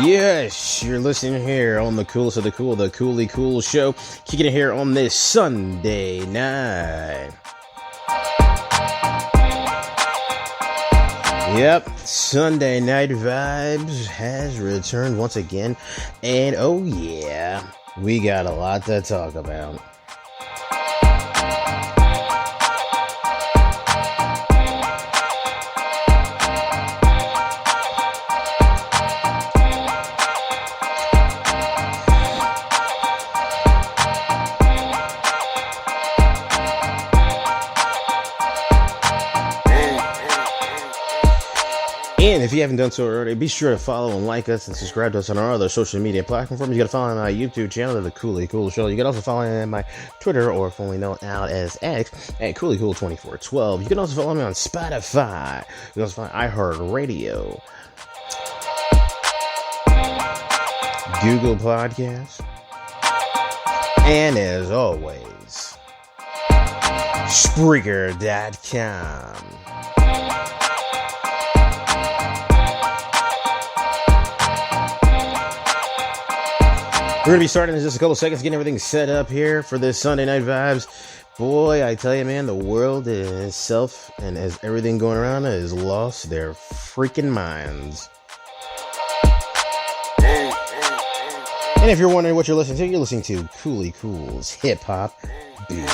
Yes, you're listening here on the coolest of the cool, the Coolly Cool Show. Kicking it here on this Sunday night. Yep, Sunday Night Vibes has returned once again. And oh yeah, we got a lot to talk about. And if you haven't done so already, be sure to follow and like us and subscribe to us on our other social media platforms. You got to follow my YouTube channel, The Coolly Cool Show. You can also follow me on my Twitter, or formerly known out as X, at CoollyCool2412. You can also follow me on Spotify. You can also find iHeartRadio, Google Podcasts, and as always, Spreaker.com. We're going to be starting in just a couple seconds, getting everything set up here for this Sunday Night Vibes. Boy, I tell you, man, the world itself and as everything going around has lost their freaking minds. And if you're wondering what you're listening to Coolly Cool's Hip Hop Beat.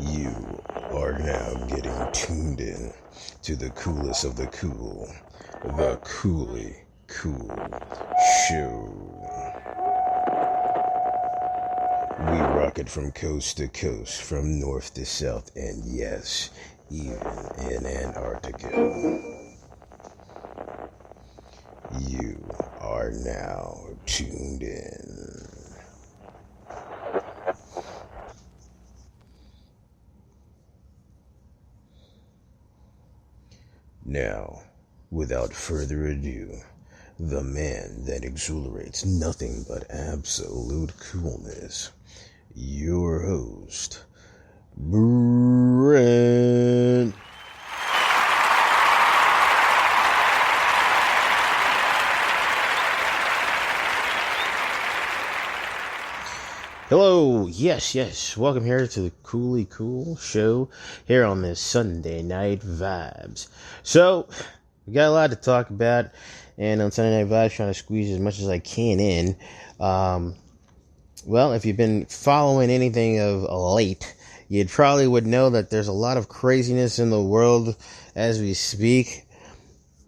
You are now getting tuned in to the coolest of the cool, the Coolly Cool Show. We rock it from coast to coast, from north to south, and yes, even in Antarctica. You are now tuned in. Now, without further ado, the man that exhilarates nothing but absolute coolness, your host, Brent. Hello, yes, welcome here to the Coolly Cool Show here on this Sunday Night Vibes. So, we got a lot to talk about, and on Sunday Night Vibes, trying to squeeze as much as I can in. Well, if you've been following anything of late, you probably would know that there's a lot of craziness in the world as we speak.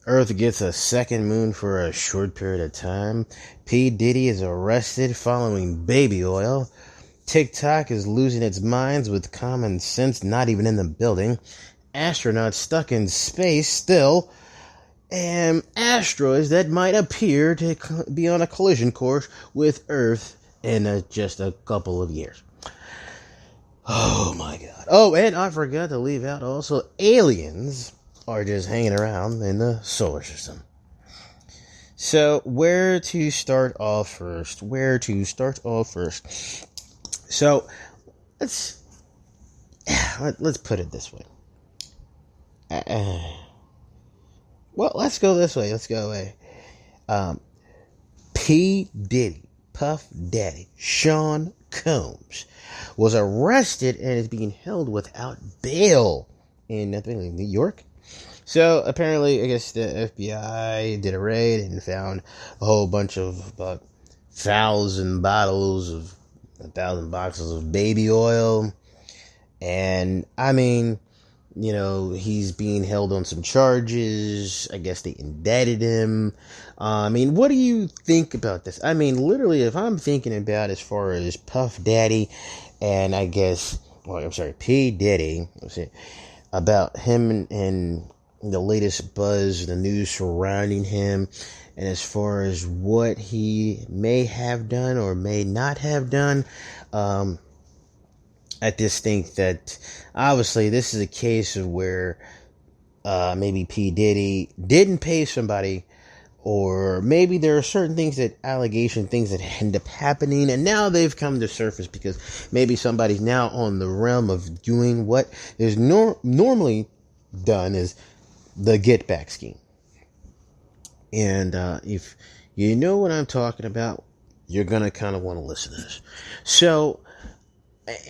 Earth gets a second moon for a short period of time. P. Diddy is arrested following baby oil. TikTok is losing its minds with common sense not even in the building. Astronauts stuck in space still. And asteroids that might appear to be on a collision course with Earth in just a couple of years. Oh my God. Oh, and I forgot to leave out also aliens are just hanging around in the solar system. So, where to start off first? So, let's put it this way. Well, let's go this way. P. Diddy, Puff Daddy, Sean Combs was arrested and is being held without bail in New York. So apparently, I guess the FBI did a raid and found a whole bunch of about 1,000 boxes of baby oil. And I mean, he's being held on some charges. I guess they indicted him. I mean, what do you think about this? I mean, literally, if I'm thinking about as far as Puff Daddy and P. Diddy, about him and the latest buzz, the news surrounding him, and as far as what he may have done or may not have done, I just think that obviously this is a case of where maybe P. Diddy didn't pay somebody, or maybe there are certain things things that end up happening, and now they've come to surface because maybe somebody's now on the realm of doing what is normally done is the get back scheme. And if you know what I'm talking about, you're going to kind of want to listen to this. So,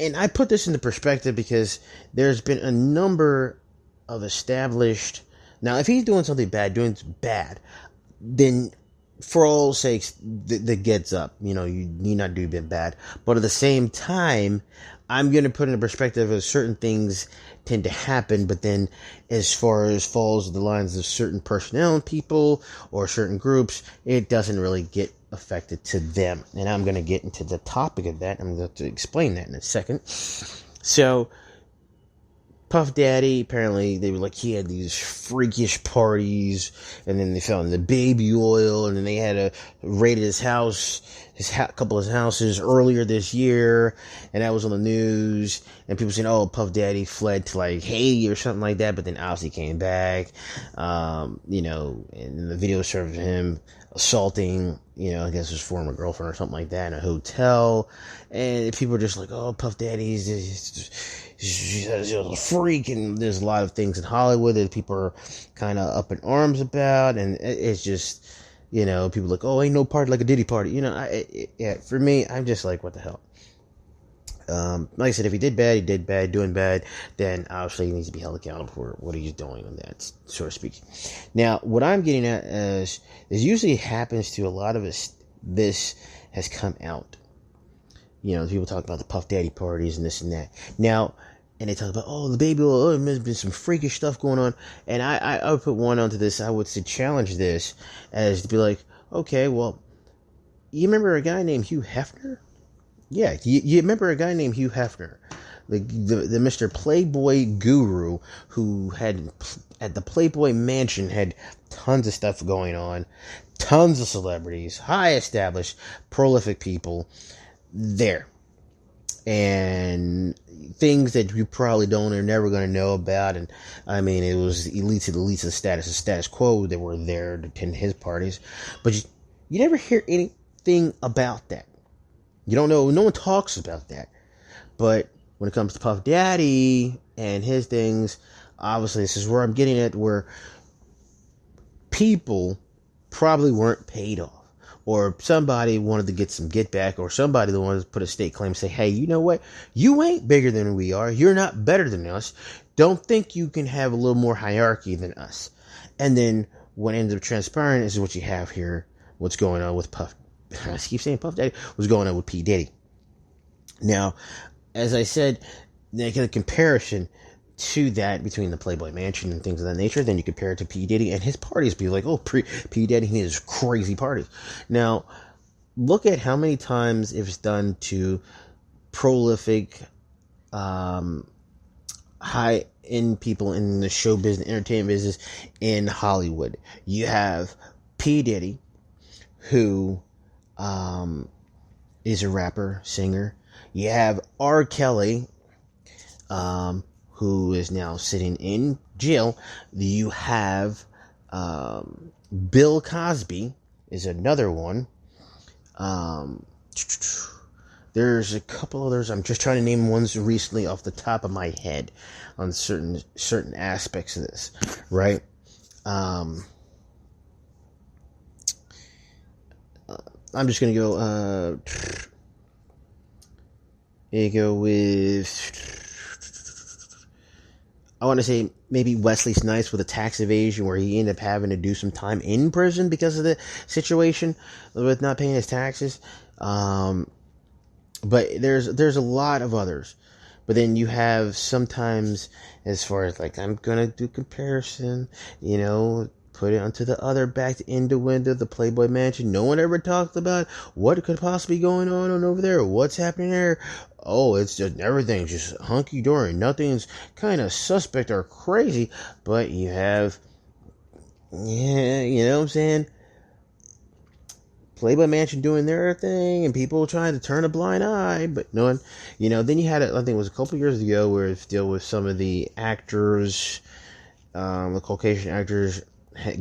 and I put this into perspective because there's been a number of established... Now, if he's doing something bad, then for all sakes, the gets up. You need not do bad. But at the same time, I'm going to put in a perspective of certain things tend to happen, but then as far as falls the lines of certain personnel and people or certain groups, it doesn't really get affected to them. And I'm going to get into the topic of that. I'm going to explain that in a second. So, Puff Daddy, apparently, they were like, he had these freakish parties, and then they found the baby oil, and then they had raided his house, couple of his houses earlier this year, and that was on the news, and people saying, oh, Puff Daddy fled to, Haiti or something like that, but then obviously came back, and the video showed him assaulting, I guess his former girlfriend or something like that in a hotel, and people are just like, oh, Puff Daddy's she's a freak, and there's a lot of things in Hollywood that people are kind of up in arms about, and it's just, people are like, oh, ain't no party like a Diddy party, for me, I'm just like, what the hell. Like I said, if he did bad, doing bad, then obviously he needs to be held accountable for what he's doing on that, so to speak. Now, what I'm getting at is usually happens to a lot of us, this has come out. People talk about the Puff Daddy parties and this and that. Now, and they talk about, oh, the baby oil, there's been some freakish stuff going on. And I would put one onto this. I would say challenge this as to be like, okay, well, you remember a guy named Hugh Hefner? Yeah, you remember a guy named Hugh Hefner, the Mr. Playboy guru who had, at the Playboy Mansion, had tons of stuff going on, tons of celebrities, high established, prolific people there. And things that you probably don't or never going to know about. And I mean, it was elites of the status quo that were there to attend his parties. But you never hear anything about that. You don't know. No one talks about that. But when it comes to Puff Daddy and his things, obviously this is where I'm getting at, where people probably weren't paid off. Or somebody wanted to get some get back, or somebody that wanted to put a state claim, say, hey, you know what? You ain't bigger than we are. You're not better than us. Don't think you can have a little more hierarchy than us. And then what ends up transpiring is what you have here. What's going on with Puff? I keep saying Puff Daddy. What's going on with P. Diddy? Now, as I said, make a comparison to that between the Playboy Mansion and things of that nature. Then you compare it to P. Diddy and his parties. Be like, oh, P. Diddy and his crazy parties. Now, look at how many times it's done to prolific, high-end people in the show business, entertainment business in Hollywood. You have P. Diddy, who is a rapper, singer. You have R. Kelly, who is now sitting in jail. You have Bill Cosby is another one. There's a couple others. I'm just trying to name ones recently off the top of my head on certain aspects of this, right? I'm just gonna go. With. I want to say maybe Wesley Snipes with a tax evasion where he ended up having to do some time in prison because of the situation with not paying his taxes. But there's a lot of others. But then you have sometimes, as far as like, I'm going to do comparison, put it onto the other back end window, the Playboy Mansion. No one ever talked about what could possibly be going on over there, what's happening there. Oh, it's just everything's just hunky-dory. Nothing's kind of suspect or crazy, but you have, you know what I'm saying? Playboy Mansion doing their thing and people trying to turn a blind eye, but no one, then you had, I think it was a couple years ago where it's deal with some of the actors, the Caucasian actors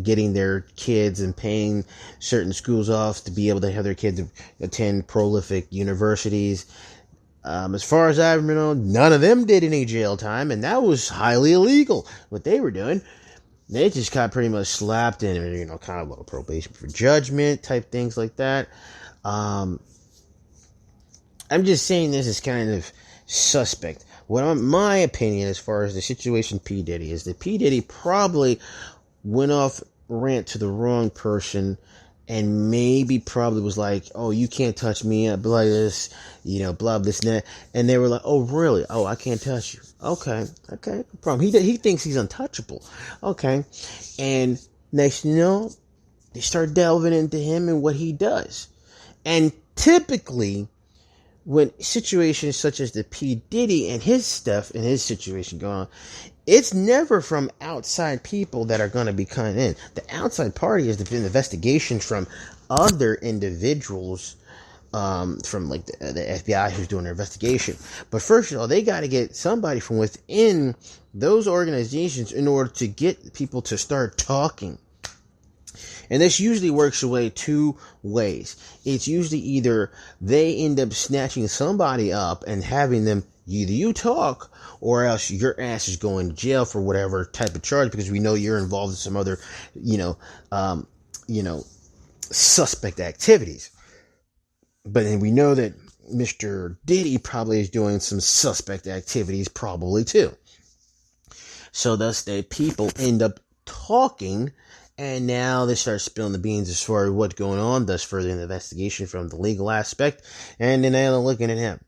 getting their kids and paying certain schools off to be able to have their kids attend prolific universities. As far as I know, none of them did any jail time, and that was highly illegal, what they were doing. They just got pretty much slapped in, kind of a little probation for judgment type things like that. I'm just saying this is kind of suspect. My opinion as far as the situation P. Diddy is that P. Diddy probably went off rant to the wrong person and maybe probably was like, oh, you can't touch me up like this, blah, this and that. And they were like, oh, really? Oh, I can't touch you. Okay, no problem. He thinks he's untouchable. Okay. And next you know, they start delving into him and what he does. And typically, when situations such as the P. Diddy and his stuff and his situation going on, it's never from outside people that are going to be coming in. The outside party is the investigation from other individuals, from like the FBI who's doing their investigation. But first of all, they got to get somebody from within those organizations in order to get people to start talking. And this usually works away two ways. It's usually either they end up snatching somebody up and having them, either you talk or else your ass is going to jail for whatever type of charge because we know you're involved in some other, suspect activities. But then we know that Mr. Diddy probably is doing some suspect activities probably too. So thus the people end up talking. And now they start spilling the beans as far as what's going on, thus further the investigation from the legal aspect, and then they're looking at him.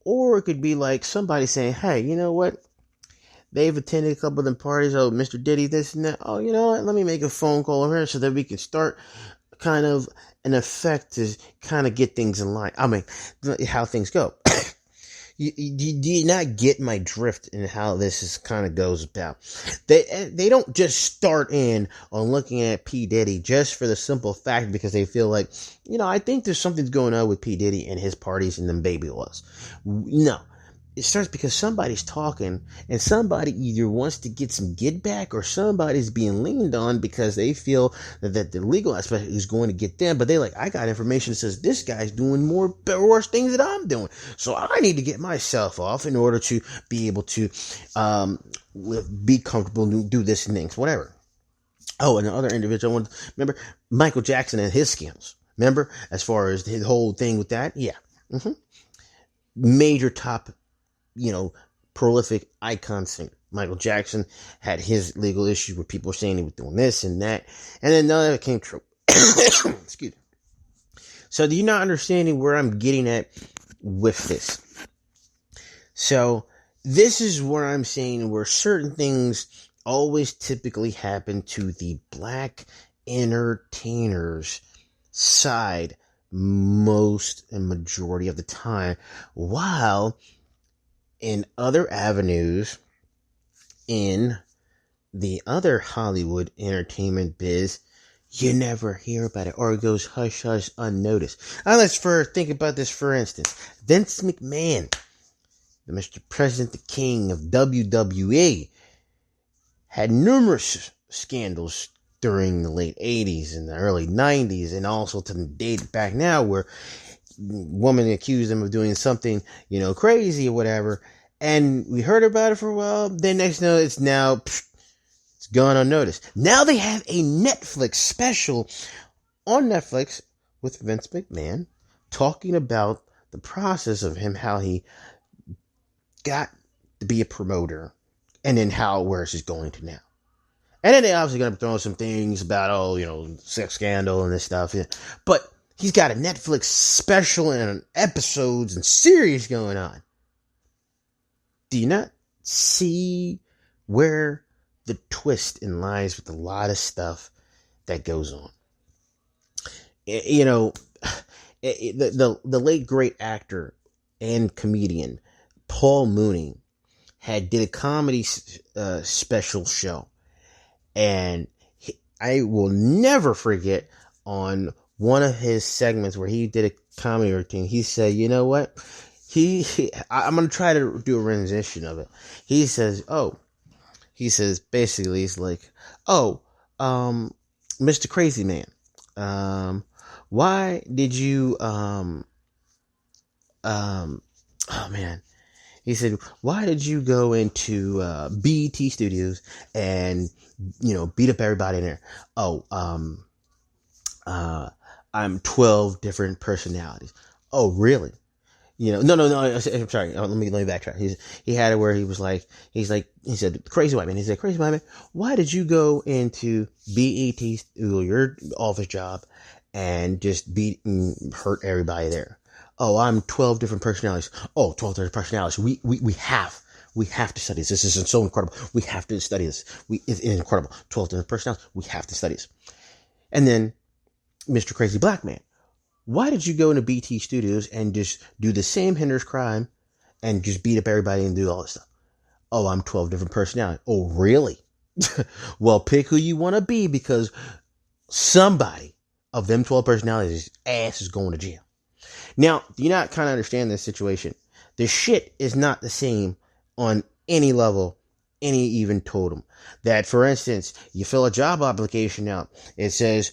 Or it could be like somebody saying, hey, you know what? They've attended a couple of them parties. Oh, Mr. Diddy, this and that. Oh, you know what? Let me make a phone call over here so that we can start kind of an effect to kind of get things in line. I mean, how things go. Do you not get my drift in how this is kind of goes about? They don't just start in on looking at P. Diddy just for the simple fact because they feel like, I think there's something going on with P. Diddy and his parties and them baby oils. No. It starts because somebody's talking and somebody either wants to get some get back or somebody's being leaned on because they feel that the legal aspect is going to get them. But they like, I got information that says this guy's doing worse things than I'm doing. So I need to get myself off in order to be able to be comfortable, do this and things, whatever. Oh, and the other individual, remember Michael Jackson and his scandals. Remember, as far as the whole thing with that? Yeah. Mm-hmm. Major top prolific icon singer. Michael Jackson had his legal issues where people were saying he was doing this and that. And then none of it came true. Excuse me. So do you not understanding where I'm getting at with this? So this is where I'm saying where certain things always typically happen to the black entertainers side most and majority of the time, while in other avenues, in the other Hollywood entertainment biz, you never hear about it, or it goes hush hush unnoticed. Let's think about this for instance. Vince McMahon, the Mr. President, the King of WWE, had numerous scandals during the late 80s and the early 90s, and also to the date back now where woman accused him of doing something, crazy or whatever, and we heard about it for a while. Then next thing it's gone unnoticed. Now they have a Netflix special on Netflix with Vince McMahon talking about the process of him, how he got to be a promoter, and then where he's going to now. And then they obviously going to throw some things about, sex scandal and this stuff. Yeah. But he's got a Netflix special and episodes and series going on. Do you not see where the twist in lies with a lot of stuff that goes on? The late great actor and comedian Paul Mooney did a comedy special show, and I will never forget on one of his segments where he did a comedy routine. He said, "You know what? I'm gonna try to do a rendition of it." He says, basically, he's like, Mr. Crazy Man, why did you, he said, why did you go into, BET Studios and, beat up everybody in there? I'm 12 different personalities. Oh, really? No, I'm sorry. Let me backtrack. He had it where he said, crazy white man. He said, crazy white man, why did you go into BET, your office job, and just beat and hurt everybody there? Oh, I'm 12 different personalities. Oh, 12 different personalities. We have to study this. This is so incredible. We have to study this. It's incredible. 12 different personalities. We have to study this. And then Mr. Crazy Black Man, why did you go into BT Studios and just do the same heinous crime and just beat up everybody and do all this stuff? Oh, I'm 12 different personalities. Oh, really? Well, pick who you want to be, because somebody of them 12 personalities' ass is going to jail. Now, do you not kind of understand this situation? The shit is not the same on any level, any even totem. That, for instance, you fill a job application out. It says,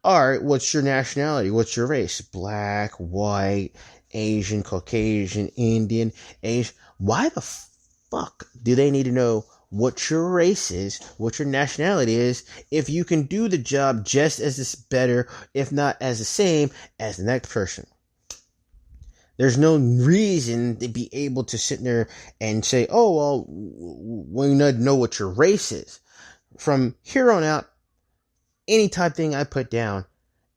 all right, what's your nationality? What's your race? Black, white, Asian, Caucasian, Indian, Asian. Why the fuck do they need to know what your race is, what your nationality is, if you can do the job just as better, if not as the same as the next person? There's no reason to be able to sit there and say, oh, well, we need to know what your race is. From here on out, any type thing I put down,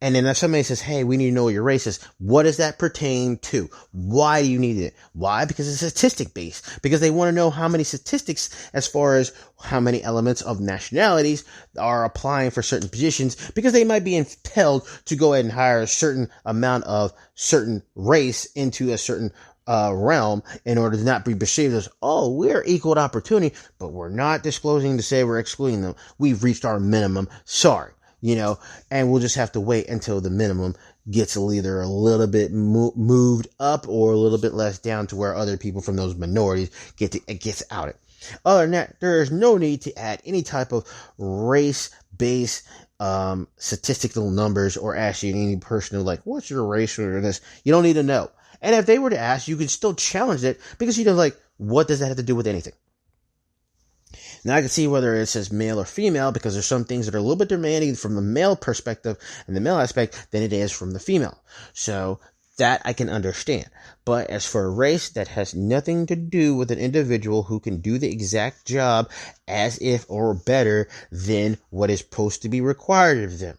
and then if somebody says, hey, we need to know what your race is, what does that pertain to? Why do you need it? Why? Because it's statistic based. Because they want to know how many statistics as far as how many elements of nationalities are applying for certain positions, because they might be impelled to go ahead and hire a certain amount of certain race into a certain realm in order to not be perceived as, oh, we're equal opportunity, but we're not disclosing to say we're excluding them. We've reached our minimum. Sorry. And we'll just have to wait until the minimum gets either a little bit moved up or a little bit less down to where other people from those minorities gets outed. Other than that, there is no need to add any type of race-based statistical numbers or ask you any person like, what's your race or this? You don't need to know. And if they were to ask, you could still challenge it, because what does that have to do with anything? Now I can see whether it says male or female, because there's some things that are a little bit demanding from the male perspective and the male aspect than it is from the female. So that I can understand. But as for a race, that has nothing to do with an individual who can do the exact job as if or better than what is supposed to be required of them.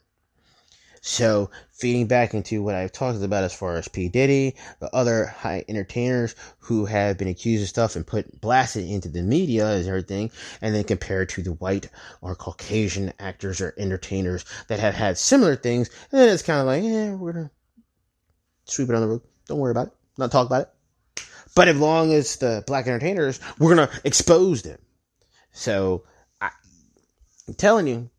So, feeding back into what I've talked about as far as P. Diddy, the other high entertainers who have been accused of stuff and blasted into the media and everything, and then compared to the white or Caucasian actors or entertainers that have had similar things, and then it's kind of like, we're going to sweep it on the road. Don't worry about it. Not talk about it. But as long as the black entertainers, we're going to expose them. So, I'm telling you,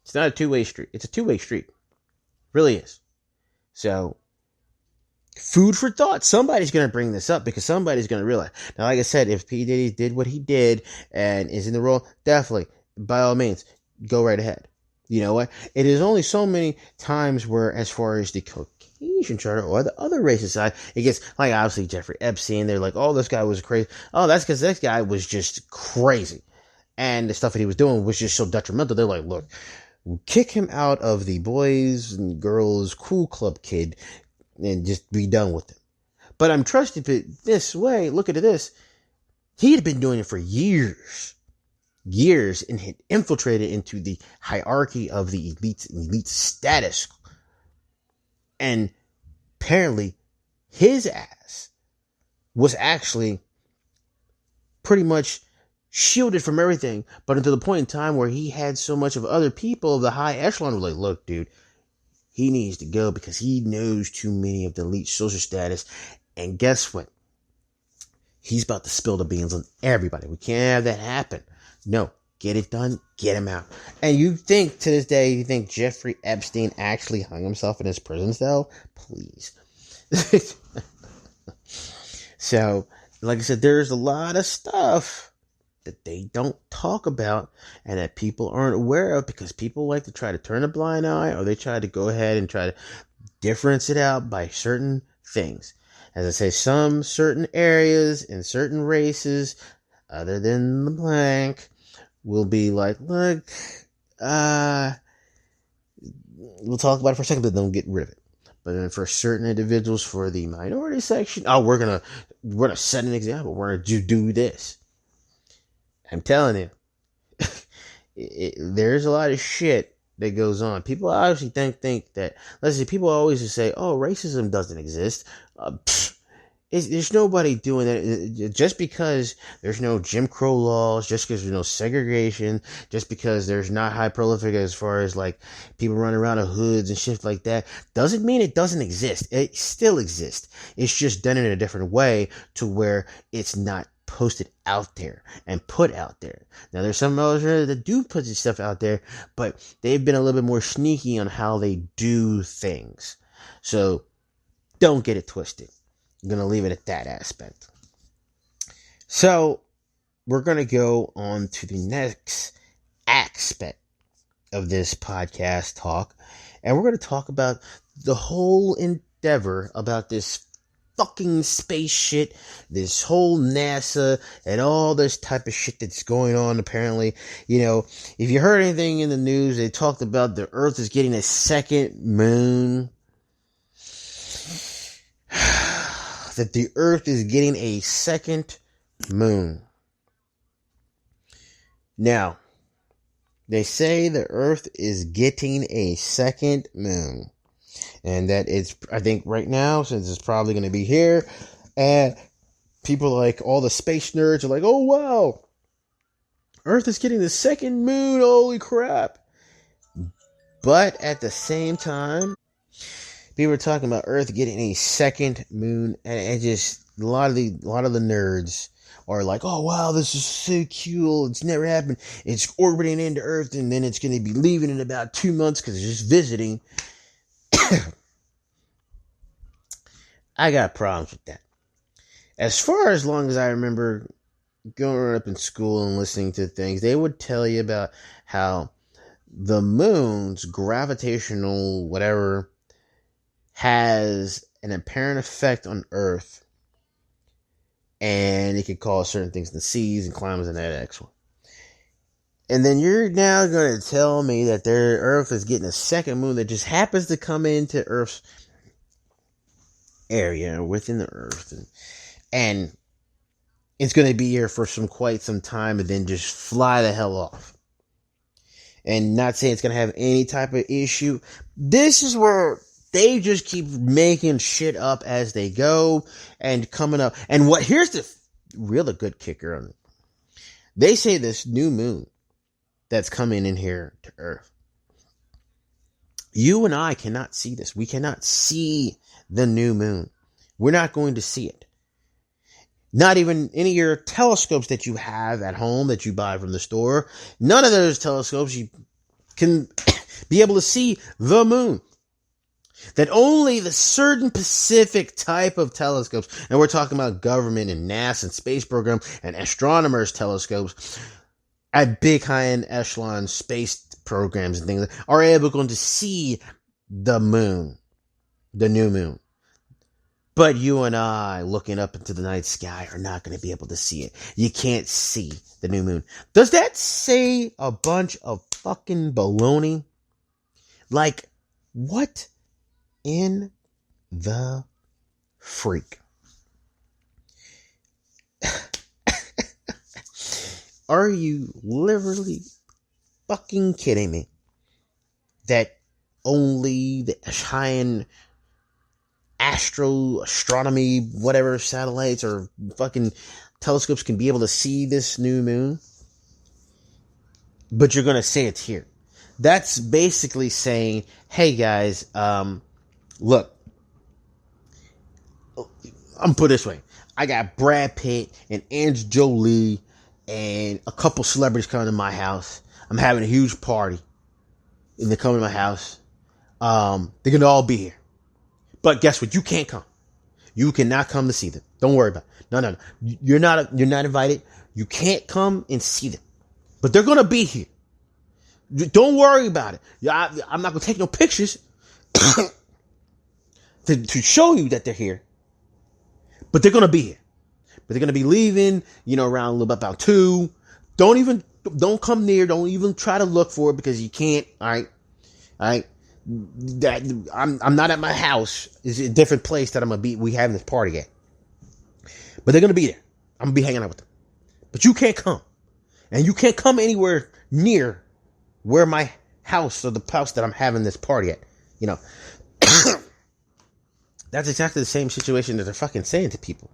it's not a two-way street. It's a two-way street. Really is. So, food for thought. Somebody's going to bring this up because somebody's going to realize. Now, like I said, if P. Diddy did what he did and is in the role, definitely, by all means, go right ahead. You know what? It is only so many times where, as far as the Caucasian charter or the other races side, it gets, like, obviously, Jeffrey Epstein. They're like, oh, this guy was crazy. Oh, that's because this guy was just crazy. And the stuff that he was doing was just so detrimental. They're like, look, kick him out of the boys and girls cool club kid and just be done with him. But I'm trusting it this way. Look at this. He had been doing it for years, and had infiltrated into the hierarchy of the elites and elite status. And apparently his ass was actually pretty much shielded from everything, but until the point in time where he had so much of other people of the high echelon were like, look, dude, he needs to go because he knows too many of the elite social status. And guess what? He's about to spill the beans on everybody. We can't have that happen. No, get it done, get him out. And you think to this day, you think Jeffrey Epstein actually hung himself in his prison cell? Please. So, like I said, there's a lot of stuff that they don't talk about and that people aren't aware of because people like to try to turn a blind eye, or they try to go ahead and try to difference it out by certain things. As I say, some certain areas and certain races other than the blank will be like, look, we'll talk about it for a second, but then we'll get rid of it. But then for certain individuals, for the minority section, we're gonna set an example. We're gonna do this. I'm telling you, there's a lot of shit that goes on. People obviously think that, let's see, people always just say, oh, racism doesn't exist. There's nobody doing that. Just because there's no Jim Crow laws, just because there's no segregation, just because there's not high prolific as far as like people running around in hoods and shit like that, doesn't mean it doesn't exist. It still exists. It's just done in a different way to where it's not posted out there and put out there. Now there's some others that do put this stuff out there, but they've been a little bit more sneaky on how they do things. So don't get it twisted. I'm going to leave it at that aspect. So we're going to go on to the next aspect of this podcast talk, and we're going to talk about the whole endeavor about this fucking space shit, this whole NASA and all this type of shit that's going on. Apparently, if you heard anything in the news, they talked about the Earth is getting a second moon. That the Earth is getting a second moon. Now, they say the Earth is getting a second moon. And that it's, I think right now, since it's probably going to be here, and people like all the space nerds are like, oh wow, Earth is getting the second moon, holy crap. But at the same time, people are talking about Earth getting a second moon, and just a lot of the nerds are like, oh wow, this is so cool, it's never happened, it's orbiting into Earth, and then it's going to be leaving in about 2 months because it's just visiting. I got problems with that. As far as long as I remember growing up in school and listening to things, they would tell you about how the moon's gravitational whatever has an apparent effect on Earth, and it could cause certain things in the seas and climates and that X one. And then you're now going to tell me that their Earth is getting a second moon that just happens to come into Earth's area within the Earth, and it's going to be here for quite some time and then just fly the hell off. and not saying it's going to have any type of issue. This is where they just keep making shit up as they go and coming up. And here's the really good kicker on it. They say this new moon that's coming in here to Earth. You and I cannot see this. We cannot see the new moon. We're not going to see it. Not even any of your telescopes that you have at home that you buy from the store. None of those telescopes you can be able to see the moon. That only the certain specific type of telescopes, and we're talking about government and NASA and space program and astronomers' telescopes at big high-end echelon space programs and things, are able to see the moon, the new moon. But you and I, looking up into the night sky, are not going to be able to see it. You can't see the new moon. Does that say a bunch of fucking baloney? Like, what in the freak? Are you literally fucking kidding me? That only the high-end astronomy, whatever, satellites or fucking telescopes can be able to see this new moon? But you're going to say it's here. That's basically saying, hey guys, look, I'm put it this way. I got Brad Pitt and Angelina Jolie and a couple celebrities coming to my house. I'm having a huge party and they're coming to my house. They're going to all be here. But guess what? You can't come. You cannot come to see them. Don't worry about it. No. You're not invited. You can't come and see them. But they're going to be here. Don't worry about it. I'm not going to take no pictures to show you that they're here. But they're going to be here. But they're going to be leaving, around about 2. Don't come near. Don't even try to look for it because you can't. All right. That I'm not at my house. It's a different place that we having this party at. But they're going to be there. I'm going to be hanging out with them. But you can't come. And you can't come anywhere near where my house or the house that I'm having this party at. That's exactly the same situation that they're fucking saying to people.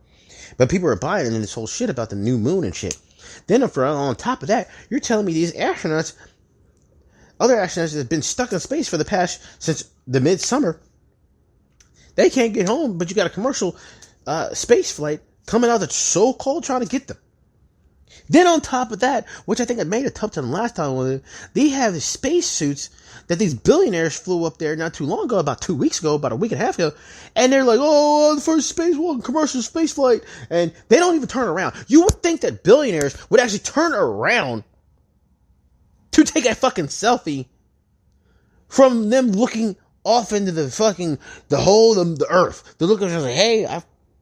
But people are buying into this whole shit about the new moon and shit. Then on top of that, you're telling me these astronauts, other astronauts that have been stuck in space since the midsummer, they can't get home, but you got a commercial space flight coming out that's so cold trying to get them. Then on top of that, which I think I made a tough time last time with it, they have the space suits that these billionaires flew up there not too long ago, about 2 weeks ago, about a week and a half ago, and they're like, oh, the first commercial space flight, and they don't even turn around. You would think that billionaires would actually turn around to take a fucking selfie from them looking off into the Earth. They're looking like, hey,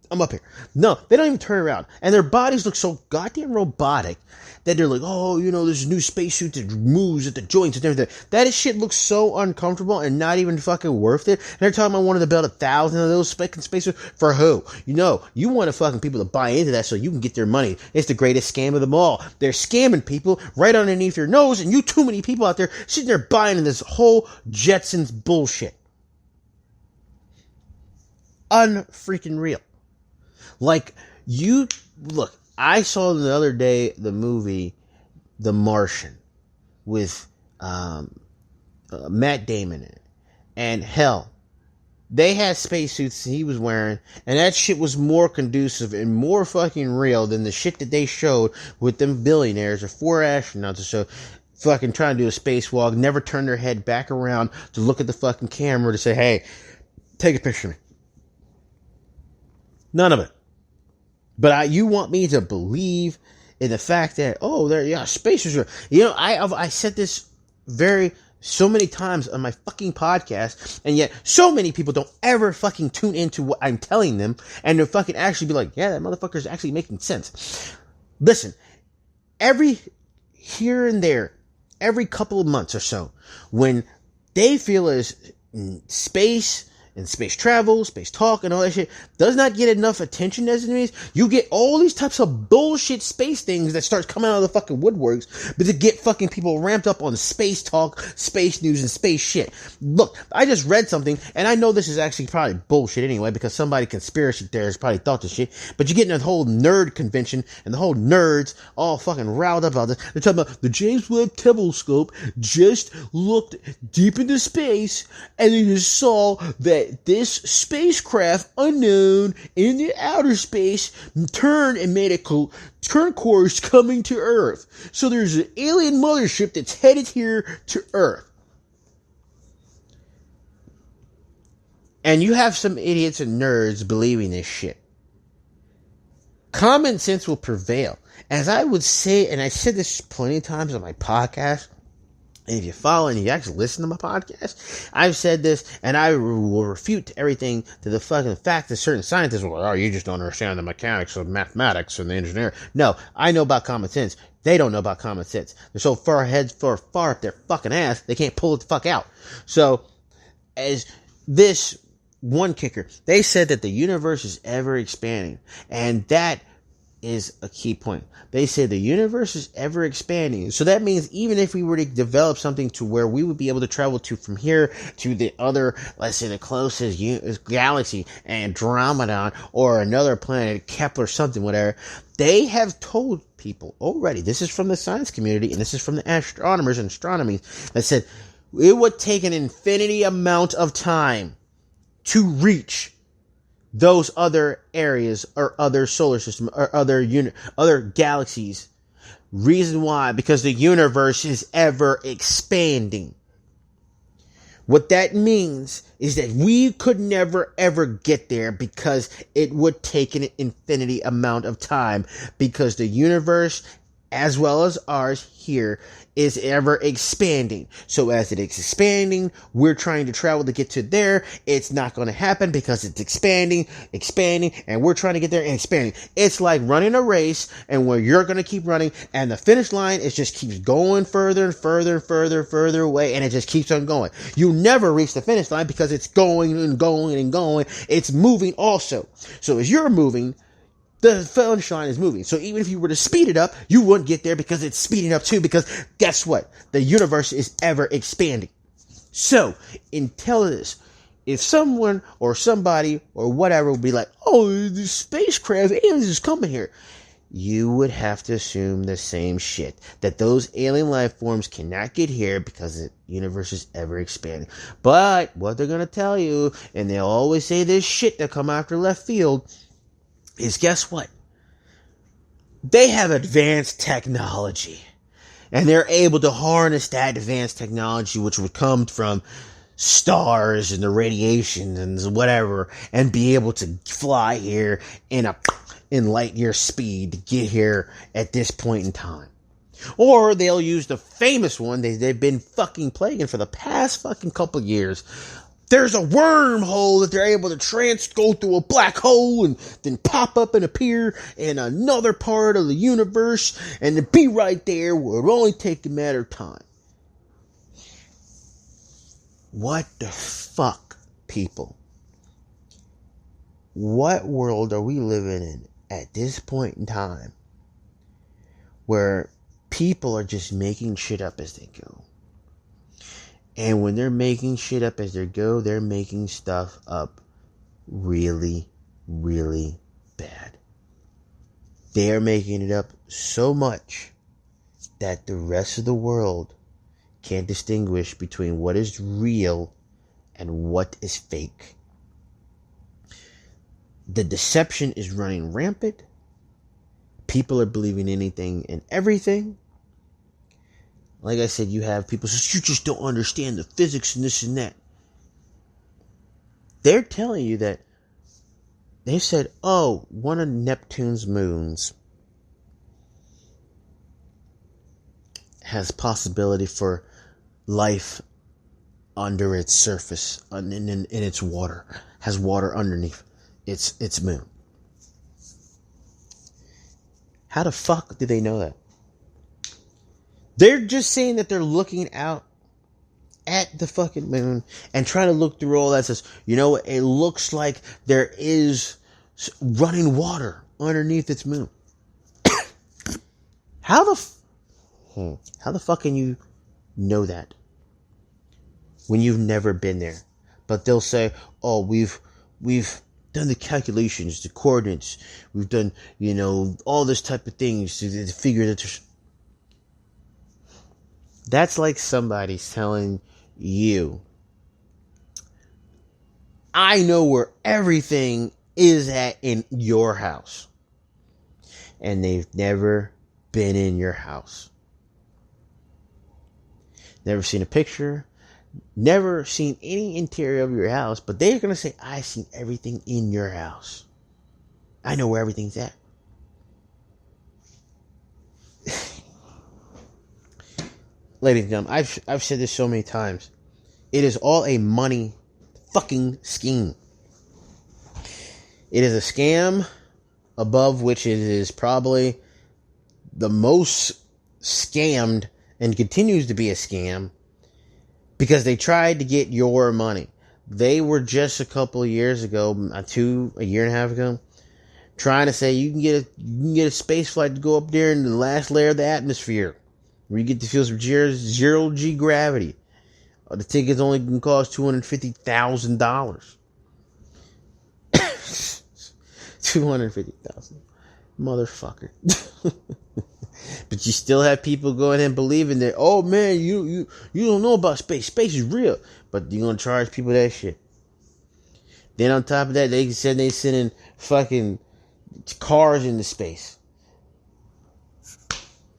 I'm up here. No, they don't even turn around. And their bodies look so goddamn robotic that they're like, oh, there's a new spacesuit that moves at the joints and everything. That shit looks so uncomfortable and not even fucking worth it. And they're talking about wanting to build 1,000 of those fucking spacesuits for who? You want fucking people to buy into that so you can get their money. It's the greatest scam of them all. They're scamming people right underneath your nose, and you too many people out there sitting there buying this whole Jetsons bullshit. Unfreaking real. Like, look, I saw the other day the movie The Martian with Matt Damon in it. And hell, they had spacesuits he was wearing, and that shit was more conducive and more fucking real than the shit that they showed with them billionaires or 4 astronauts or so fucking trying to do a spacewalk, never turn their head back around to look at the fucking camera to say, hey, take a picture of me. None of it. But you want me to believe in the fact that, space is real. I said this so many times on my fucking podcast, and yet so many people don't ever fucking tune into what I'm telling them, and they'll fucking actually be like, yeah, that motherfucker's actually making sense. Listen, every here and there, every couple of months or so, when they feel as space and space travel, space talk, and all that shit does not get enough attention as it is. You get all these types of bullshit space things that starts coming out of the fucking woodworks, but to get fucking people ramped up on space talk, space news, and space shit. Look, I just read something, and I know this is actually probably bullshit anyway, because somebody conspiracy theorist probably thought this shit, but you get in the whole nerd convention, and the whole nerds all fucking riled up about this. They're talking about the James Webb telescope just looked deep into space, and they just saw that this spacecraft unknown in the outer space turned and made a turn course coming to Earth. So there's an alien mothership that's headed here to Earth. And you have some idiots and nerds believing this shit. Common sense will prevail. As I would say, and I said this plenty of times on my podcast, and if you follow and you actually listen to my podcast, I've said this, and I will refute everything to the fucking fact that certain scientists will, oh, you just don't understand the mechanics of mathematics and the engineering. No, I know about common sense. They don't know about common sense. They're so far ahead, far up their fucking ass, they can't pull it the fuck out. So, as this one kicker, they said that the universe is ever expanding, and that is a key point. They say the universe is ever expanding. So that means even if we were to develop something to where we would be able to travel to from here to the other, let's say the closest galaxy, Andromeda, or another planet, Kepler, something, whatever, they have told people already, this is from the science community, and this is from the astronomers and astronomy, that said it would take an infinity amount of time to reach those other areas or other solar system or other galaxies. Reason why? Because the universe is ever expanding. What that means is that we could never ever get there because it would take an infinity amount of time, because the universe, as well as ours here, is ever expanding. So as it is expanding, we're trying to travel to get to there. It's not going to happen because it's expanding, and we're trying to get there and expanding. It's like running a race, and where you're going to keep running, and the finish line is just keeps going further and further away, and it just keeps on going. You never reach the finish line because it's going and going and going. It's moving also. So as you're moving, the finish line is moving. So even if you were to speed it up, you wouldn't get there because it's speeding up too, because guess what? The universe is ever expanding. So, tell this, if someone or somebody or whatever would be like, oh, the spacecraft, aliens is coming here, you would have to assume the same shit, that those alien life forms cannot get here because the universe is ever expanding. But what they're going to tell you, and they'll always say this shit that come after left field, is guess what? They have advanced technology, and they're able to harness that advanced technology, which would come from stars and the radiation and whatever, and be able to fly here in light year speed to get here at this point in time. Or they'll use the famous one they've been fucking plaguing for the past fucking couple years. There's a wormhole that they're able to go through a black hole and then pop up and appear in another part of the universe and to be right there where it only take a matter of time. What the fuck, people? What world are we living in at this point in time where people are just making shit up as they go? And when they're making shit up as they go, they're making stuff up really, really bad. They're making it up so much that the rest of the world can't distinguish between what is real and what is fake. The deception is running rampant. People are believing anything and everything. Like I said, you have people say, you just don't understand the physics and this and that. They're telling you that they said, oh, one of Neptune's moons has possibility for life under its surface, in its water, has water underneath its moon. How the fuck do they know that? They're just saying that they're looking out at the fucking moon and try to look through all that. Says, you know what? It looks like there is running water underneath its moon. How the fuck can you know that when you've never been there? But they'll say, oh, we've done the calculations, the coordinates, we've done, all this type of things to figure that. That's like somebody telling you, I know where everything is at in your house. And they've never been in your house. Never seen a picture. Never seen any interior of your house. But they're going to say, I've seen everything in your house. I know where everything's at. Ladies and gentlemen, I've said this so many times. It is all a money fucking scheme. It is a scam above which it is probably the most scammed and continues to be a scam because they tried to get your money. They were just a couple of years ago, a year and a half ago, trying to say you can get a space flight to go up there in the last layer of the atmosphere, where you get to feel some zero G gravity. The tickets only can cost $250,000. $250,000, motherfucker. But you still have people going and believing that. Oh man, you don't know about space. Space is real, but you're gonna charge people that shit. Then on top of that, they said they sending fucking cars into space.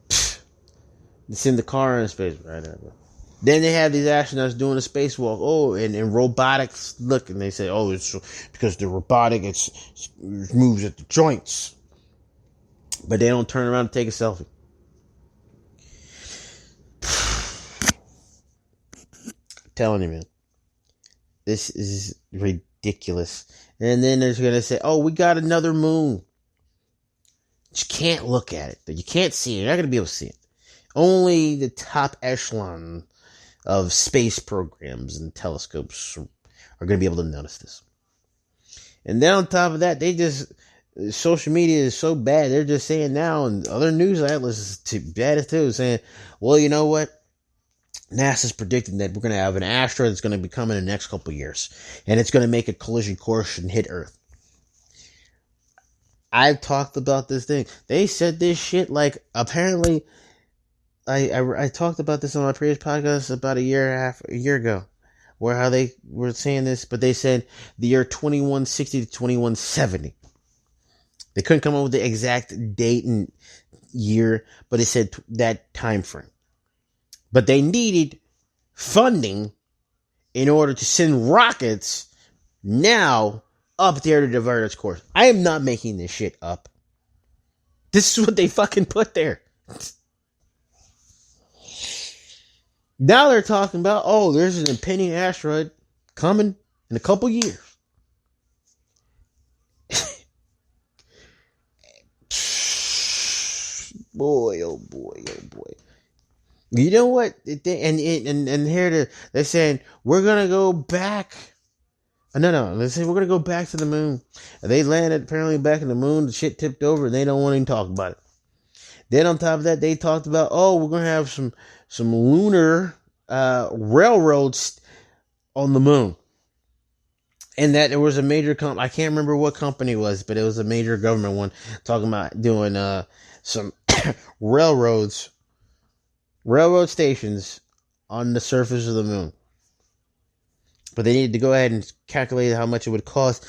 They send the car into space right now. Then they have these astronauts doing a spacewalk. Oh, and robotics. Look, and they say, oh, it's because the robotic it moves at the joints. But they don't turn around and take a selfie. I'm telling you, man. This is ridiculous. And then they're going to say, oh, we got another moon. You can't look at it. You can't see it. You're not going to be able to see it. Only the top echelon of space programs and telescopes are going to be able to notice this. And then on top of that, social media is so bad, they're just saying now, and other news outlets is too bad too, saying, well, you know what? NASA's predicting that we're going to have an asteroid that's going to be coming in the next couple of years, and it's going to make a collision course and hit Earth. I've talked about this thing. They said this shit like apparently. I talked about this on my previous podcast about a year ago, where how they were saying this, but they said the year 2160 to 2170. They couldn't come up with the exact date and year, but they said that time frame. But they needed funding in order to send rockets now up there to divert its course. I am not making this shit up. This is what they fucking put there. Now they're talking about, oh, there's an impending asteroid coming in a couple years. Boy, oh boy, oh boy. You know what? And here they're saying, we're going to go back. No. They say we're going to go back to the moon. And they landed apparently back in the moon. The shit tipped over and they don't want to even talk about it. Then on top of that, they talked about, oh, we're going to have some lunar railroads on the moon. And that there was a major company, I can't remember what company it was, but it was a major government one, talking about doing some railroad stations on the surface of the moon. But they needed to go ahead and calculate how much it would cost.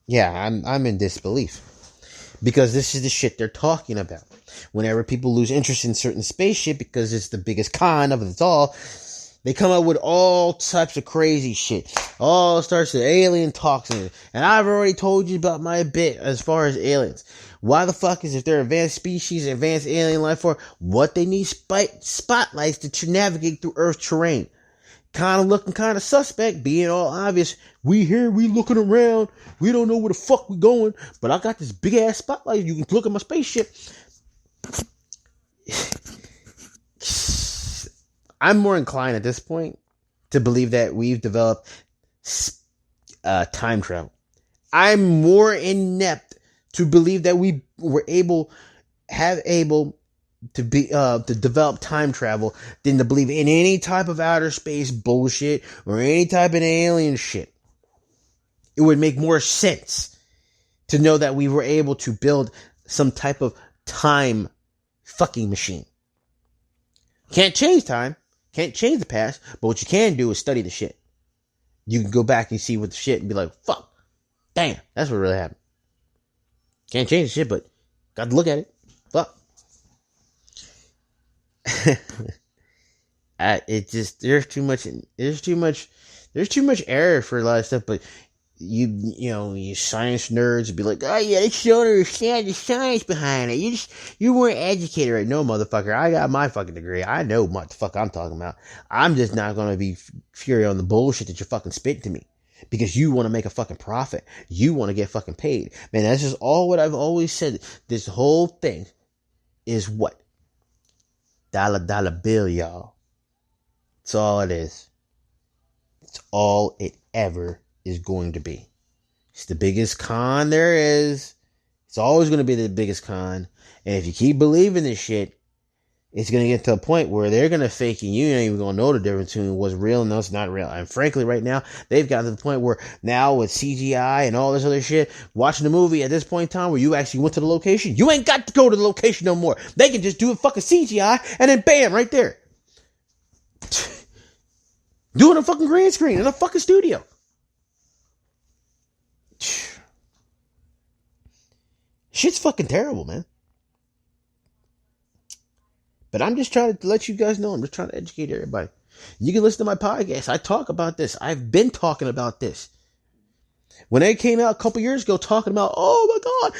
Yeah, I'm in disbelief. Because this is the shit they're talking about. Whenever people lose interest in certain spaceship because it's the biggest con of it all, they come up with all types of crazy shit. All starts with alien toxins. And I've already told you about my bit as far as aliens. Why the fuck is if they're advanced species, advanced alien life form, what they need spotlights to navigate through Earth's terrain? Kind of looking kind of suspect, being all obvious. We here, we looking around. We don't know where the fuck we going. But I got this big ass spotlight. You can look at my spaceship. I'm more inclined at this point to believe that we've developed time travel. I'm more inept to believe that we were able to develop time travel than to believe in any type of outer space bullshit or any type of alien shit. It would make more sense to know that we were able to build some type of time fucking machine. Can't change time. Can't change the past. But what you can do is study the shit. You can go back and see what the shit and be like, fuck. Damn. That's what really happened. Can't change the shit, but got to look at it. Fuck. There's too much error for a lot of stuff, but you science nerds would be like, oh yeah, they don't understand the science behind it. You weren't educated right. No, motherfucker, I got my fucking degree. I know what the fuck I'm talking about. I'm just not gonna be furious on the bullshit that you're fucking spitting to me. Because you want to make a fucking profit. You want to get fucking paid. Man, that's just all what I've always said. This whole thing is what? Dollar bill, y'all. That's all it is. It's all it ever is going to be. It's the biggest con there is. It's always going to be the biggest con. And if you keep believing this shit, it's going to get to a point where they're going to fake you. You ain't even going to know the difference between what's real and what's not real. And frankly, right now, they've gotten to the point where now with CGI and all this other shit, watching the movie at this point in time where you actually went to the location, you ain't got to go to the location no more. They can just do it fucking CGI and then bam, right there. Doing a fucking green screen in a fucking studio. Shit's fucking terrible, man. But I'm just trying to let you guys know. I'm just trying to educate everybody. You can listen to my podcast. I talk about this. I've been talking about this. When they came out a couple years ago talking about, oh my God,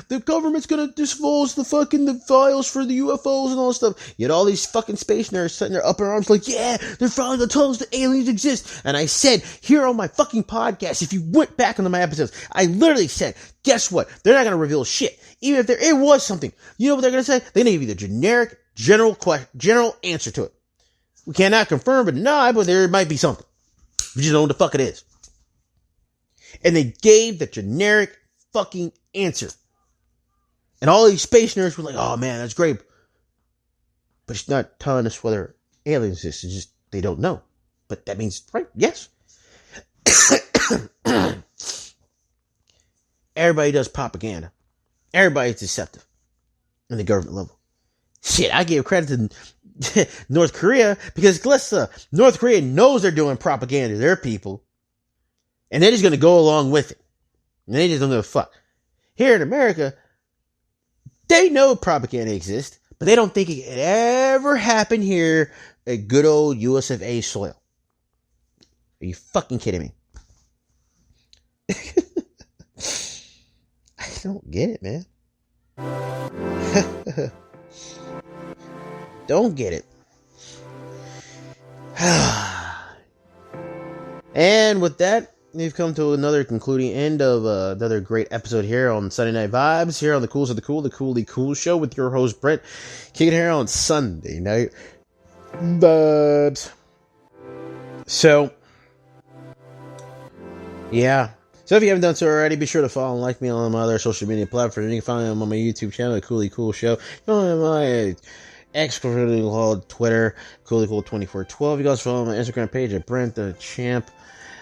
the government's going to divulge the files for the UFOs and all this stuff. You had all these fucking space nerds sitting there up in arms like, yeah, they're finally going to tell us that aliens exist. And I said here on my fucking podcast, if you went back into my episodes, I literally said, guess what? They're not going to reveal shit. Even if it was something. You know what they're going to say? They're going to give you the generic, general answer to it. We cannot confirm or deny, but there might be something. We just don't know what the fuck it is. And they gave the generic fucking answer. And all these space nerds were like, oh man, that's great. But it's not telling us whether aliens exist. It's just, they don't know. But that means, right, yes. Everybody does propaganda. Everybody's deceptive. On the government level. Shit, I give credit to North Korea because North Korea knows they're doing propaganda to their people. And they're just going to go along with it. And they just don't give a fuck. Here in America, they know propaganda exists, but they don't think it could ever happen here at good old US of A soil. Are you fucking kidding me? I don't get it, man. Don't get it. And with that, we've come to another concluding end of another great episode here on Sunday Night Vibes, here on the Coolest of the Cool, the Coolly Cool Show with your host, Brent, kicking here on Sunday Night Vibes. So, yeah. So if you haven't done so already, be sure to follow and like me on my other social media platforms. You can find me on my YouTube channel, the Coolly Cool Show. On my exclusively called Twitter, CoollyCool2412. You guys follow my Instagram page at Brent the Champ.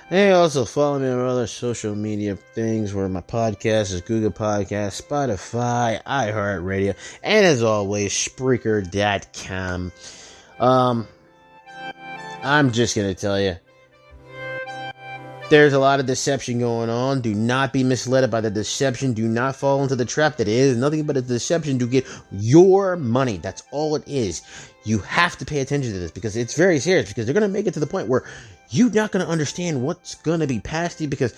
And also follow me on other social media things where my podcast is Google Podcasts, Spotify, iHeartRadio, and as always, Spreaker.com. I'm just going to tell you, there's a lot of deception going on. Do not be misled by the deception. Do not fall into the trap that is nothing but a deception to get your money. That's all it is. You have to pay attention to this because it's very serious, because they're going to make it to the point where you're not going to understand what's going to be passed to you, because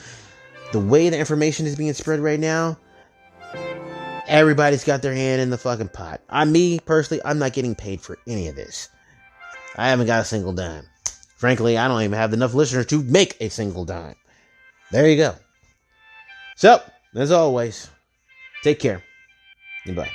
the way the information is being spread right now, everybody's got their hand in the fucking pot. Me, personally, I'm not getting paid for any of this. I haven't got a single dime. Frankly, I don't even have enough listeners to make a single dime. There you go. So, as always, take care. Goodbye.